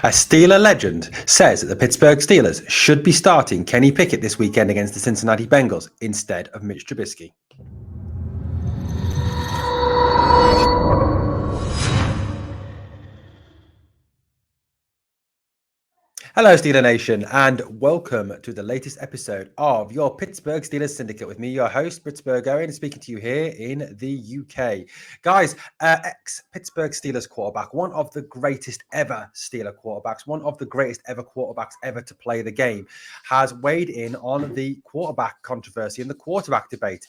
A Steeler legend says that the Pittsburgh Steelers should be starting Kenny Pickett this weekend against the Cincinnati Bengals instead of Mitch Trubisky. Hello, Steeler Nation, and welcome to the latest episode of your Pittsburgh Steelers Syndicate with me, your host, Britsburgh, Owen, speaking to you here in the UK. Guys, ex-Pittsburgh Steelers quarterback, one of the greatest ever Steeler quarterbacks, one of the greatest ever quarterbacks ever to play the game, has weighed in on the quarterback controversy and the quarterback debate.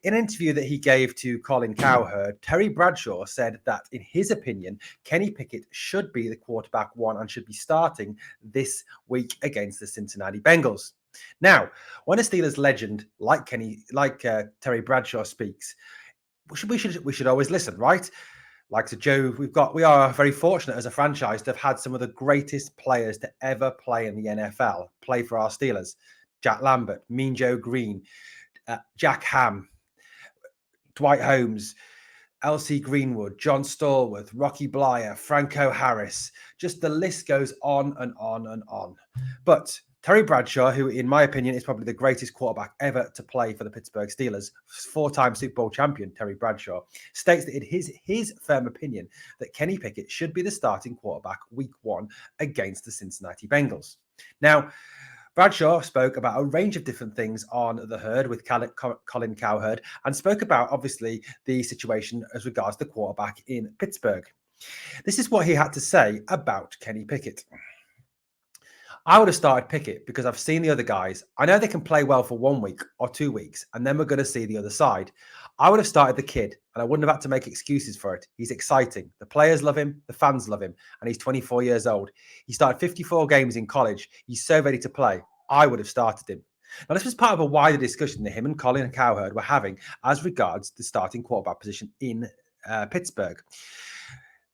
In an interview that he gave to Colin Cowherd, Terry Bradshaw said that, in his opinion, Kenny Pickett should be the quarterback one and should be starting this week against the Cincinnati Bengals. Now, when a Steelers legend like Terry Bradshaw speaks, we should always listen, right? Like to Joe, we are very fortunate as a franchise to have had some of the greatest players to ever play in the NFL play for our Steelers. Jack Lambert, Mean Joe Green, Jack Ham, Dwight Holmes, L.C. Greenwood, John Stallworth, Rocky Blyer, Franco Harris. Just the list goes on and on and on. But Terry Bradshaw, who in my opinion is probably the greatest quarterback ever to play for the Pittsburgh Steelers, four-time Super Bowl champion Terry Bradshaw, states that it is his firm opinion that Kenny Pickett should be the starting quarterback week one against the Cincinnati Bengals. Now, Bradshaw spoke about a range of different things on The Herd with Colin Cowherd and spoke about, obviously, the situation as regards the quarterback in Pittsburgh. This is what he had to say about Kenny Pickett. I would have started Pickett because I've seen the other guys. I know they can play well for 1 week or 2 weeks, and then we're going to see the other side. I would have started the kid, and I wouldn't have had to make excuses for it. He's exciting. The players love him. The fans love him. And he's 24 years old. He started 54 games in college. He's so ready to play. I would have started him. Now, this was part of a wider discussion that him and Colin Cowherd were having as regards the starting quarterback position in Pittsburgh.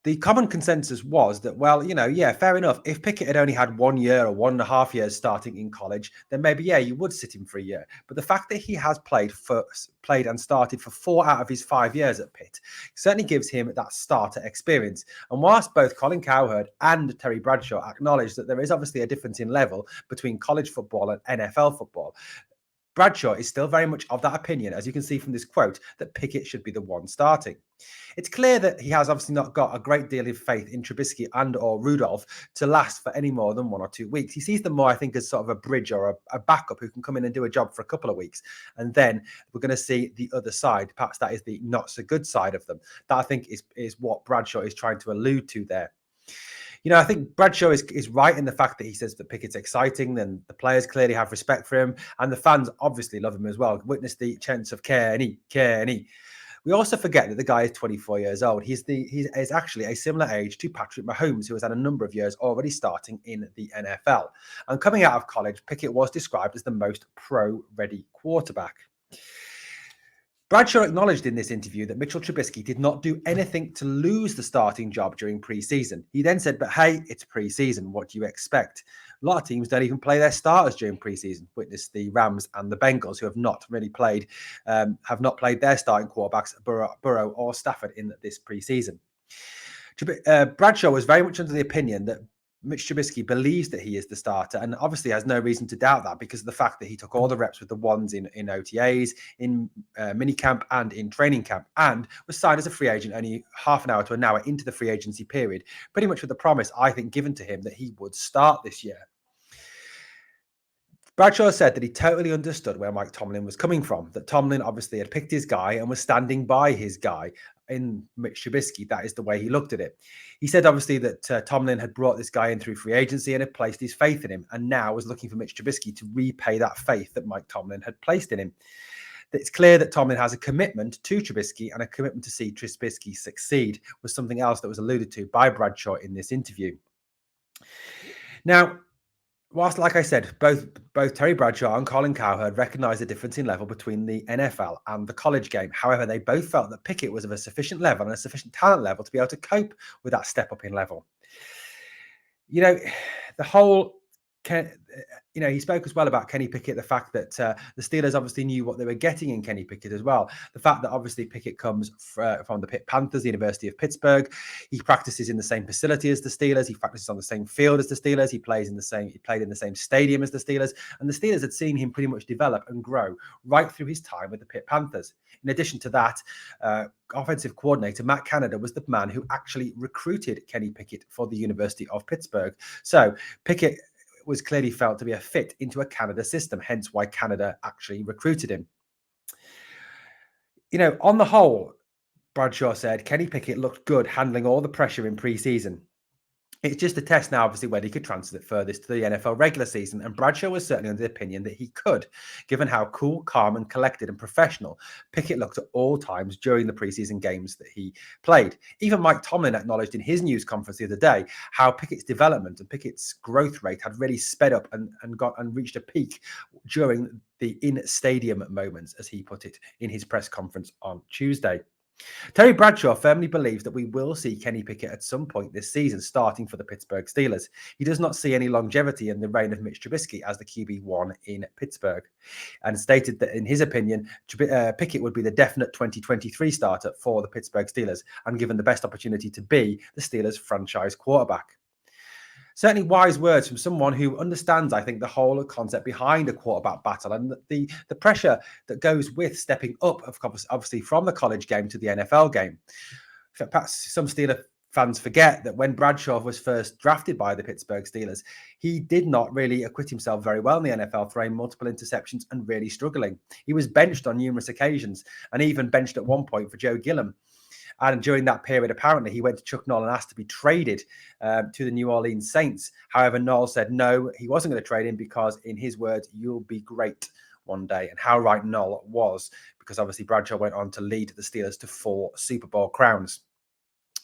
The common consensus was that, well, fair enough. If Pickett had only had 1 year or 1.5 years starting in college, then maybe, you would sit him for a year. But the fact that he has played and started for 4 out of his 5 years at Pitt certainly gives him that starter experience. And whilst both Colin Cowherd and Terry Bradshaw acknowledge that there is obviously a difference in level between college football and NFL football, Bradshaw is still very much of that opinion, as you can see from this quote, that Pickett should be the one starting. It's clear that he has obviously not got a great deal of faith in Trubisky and or Rudolph to last for any more than 1 or 2 weeks. He sees them more, I think, as sort of a bridge or a backup who can come in and do a job for a couple of weeks. And then we're going to see the other side. Perhaps that is the not so good side of them. That, I think, is what Bradshaw is trying to allude to there. I think Bradshaw is right in the fact that he says that Pickett's exciting, then the players clearly have respect for him, and the fans obviously love him as well. Witness the chants of Kenny. We also forget that the guy is 24 years old. He is actually a similar age to Patrick Mahomes, who has had a number of years already starting in the NFL. And coming out of college, Pickett was described as the most pro-ready quarterback. Bradshaw acknowledged in this interview that Mitchell Trubisky did not do anything to lose the starting job during preseason. He then said, but hey, it's preseason. What do you expect? A lot of teams don't even play their starters during preseason. Witness the Rams and the Bengals, who have not really played, their starting quarterbacks, Burrow or Stafford, in this preseason. Bradshaw was very much under the opinion that Mitch Trubisky believes that he is the starter and obviously has no reason to doubt that because of the fact that he took all the reps with the ones in OTAs, in minicamp and in training camp, and was signed as a free agent only half an hour to an hour into the free agency period, pretty much with the promise, I think, given to him that he would start this year. Bradshaw said that he totally understood where Mike Tomlin was coming from, that Tomlin obviously had picked his guy and was standing by his guy in Mitch Trubisky. That is the way he looked at it. He said, obviously, that Tomlin had brought this guy in through free agency and had placed his faith in him, and now was looking for Mitch Trubisky to repay that faith that Mike Tomlin had placed in him. It's clear that Tomlin has a commitment to Trubisky and a commitment to see Trubisky succeed, was something else that was alluded to by Bradshaw in this interview. Now, whilst, like I said, both Terry Bradshaw and Colin Cowherd recognised the difference in level between the NFL and the college game. However, they both felt that Pickett was of a sufficient level and a sufficient talent level to be able to cope with that step up in level. The whole Ken, he spoke as well about Kenny Pickett, the fact that the Steelers obviously knew what they were getting in Kenny Pickett as well. The fact that obviously Pickett comes from the Pitt Panthers, the University of Pittsburgh. He practices in the same facility as the Steelers. He practices on the same field as the Steelers. He played in the same stadium as the Steelers. And the Steelers had seen him pretty much develop and grow right through his time with the Pitt Panthers. In addition to that, offensive coordinator Matt Canada was the man who actually recruited Kenny Pickett for the University of Pittsburgh. So Pickett was clearly felt to be a fit into a Canada system, hence why Canada actually recruited him. On the whole, Bradshaw said Kenny Pickett looked good handling all the pressure in pre-season. It's just a test now, obviously, whether he could transfer it furthest to the NFL regular season. And Bradshaw was certainly under the opinion that he could, given how cool, calm, and collected and professional Pickett looked at all times during the preseason games that he played. Even Mike Tomlin acknowledged in his news conference the other day how Pickett's development and Pickett's growth rate had really sped up and reached a peak during the in-stadium moments, as he put it in his press conference on Tuesday. Terry Bradshaw firmly believes that we will see Kenny Pickett at some point this season starting for the Pittsburgh Steelers. He does not see any longevity in the reign of Mitch Trubisky as the QB1 in Pittsburgh, and stated that in his opinion, Pickett would be the definite 2023 starter for the Pittsburgh Steelers and given the best opportunity to be the Steelers' franchise quarterback. Certainly wise words from someone who understands, I think, the whole concept behind a quarterback battle and the pressure that goes with stepping up, obviously, from the college game to the NFL game. Perhaps some Steeler fans forget that when Bradshaw was first drafted by the Pittsburgh Steelers, he did not really acquit himself very well in the NFL, throwing multiple interceptions and really struggling. He was benched on numerous occasions and even benched at one point for Joe Gilliam. And during that period, apparently, he went to Chuck Noll and asked to be traded to the New Orleans Saints. However, Noll said no, he wasn't going to trade him because, in his words, you'll be great one day. And how right Noll was, because obviously Bradshaw went on to lead the Steelers to 4 Super Bowl crowns.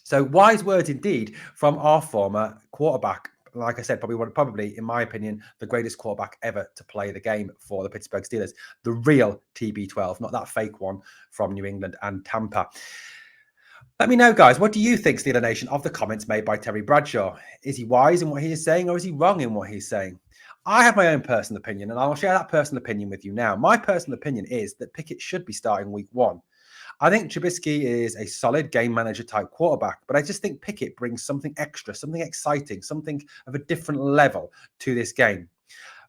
So wise words indeed from our former quarterback. Like I said, probably, in my opinion, the greatest quarterback ever to play the game for the Pittsburgh Steelers. The real TB12, not that fake one from New England and Tampa. Let me know, guys, what do you think, Steeler Nation, of the comments made by Terry Bradshaw? Is he wise in what he is saying, or is he wrong in what he's saying? I have my own personal opinion, and I'll share that personal opinion with you now. My personal opinion is that Pickett should be starting week 1. I think Trubisky is a solid game manager type quarterback, but I just think Pickett brings something extra, something exciting, something of a different level to this game.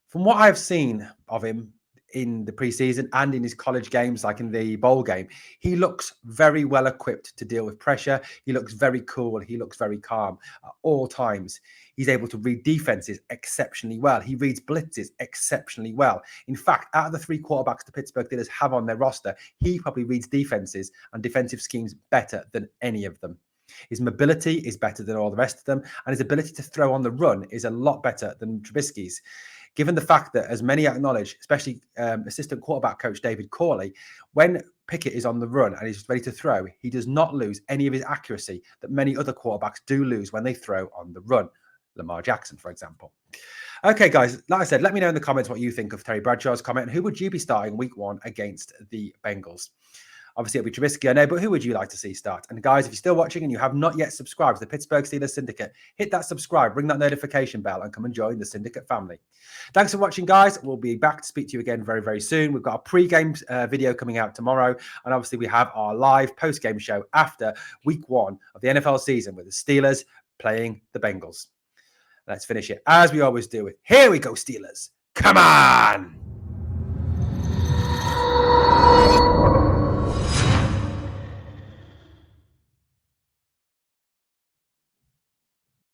From what I've seen of him in the preseason and in his college games, like in the bowl game, he looks very well equipped to deal with pressure. He looks very cool. He looks very calm at all times. He's able to read defenses exceptionally well. He reads blitzes exceptionally well. In fact, out of the 3 quarterbacks the Pittsburgh Steelers have on their roster, he probably reads defenses and defensive schemes better than any of them. His mobility is better than all the rest of them, and his ability to throw on the run is a lot better than Trubisky's. Given the fact that, as many acknowledge, especially assistant quarterback coach David Corley, when Pickett is on the run and he's ready to throw, he does not lose any of his accuracy that many other quarterbacks do lose when they throw on the run. Lamar Jackson, for example. Okay, guys, like I said, let me know in the comments what you think of Terry Bradshaw's comment. And who would you be starting week 1 against the Bengals? Obviously, it'll be Trubisky, I know, but who would you like to see start? And guys, if you're still watching and you have not yet subscribed to the Pittsburgh Steelers Syndicate, hit that subscribe, ring that notification bell, and come and join the Syndicate family. Thanks for watching, guys. We'll be back to speak to you again very, very soon. We've got a pre-game video coming out tomorrow, and obviously we have our live post-game show after week 1 of the NFL season with the Steelers playing the Bengals. Let's finish it as we always do with, here we go, Steelers. Come on!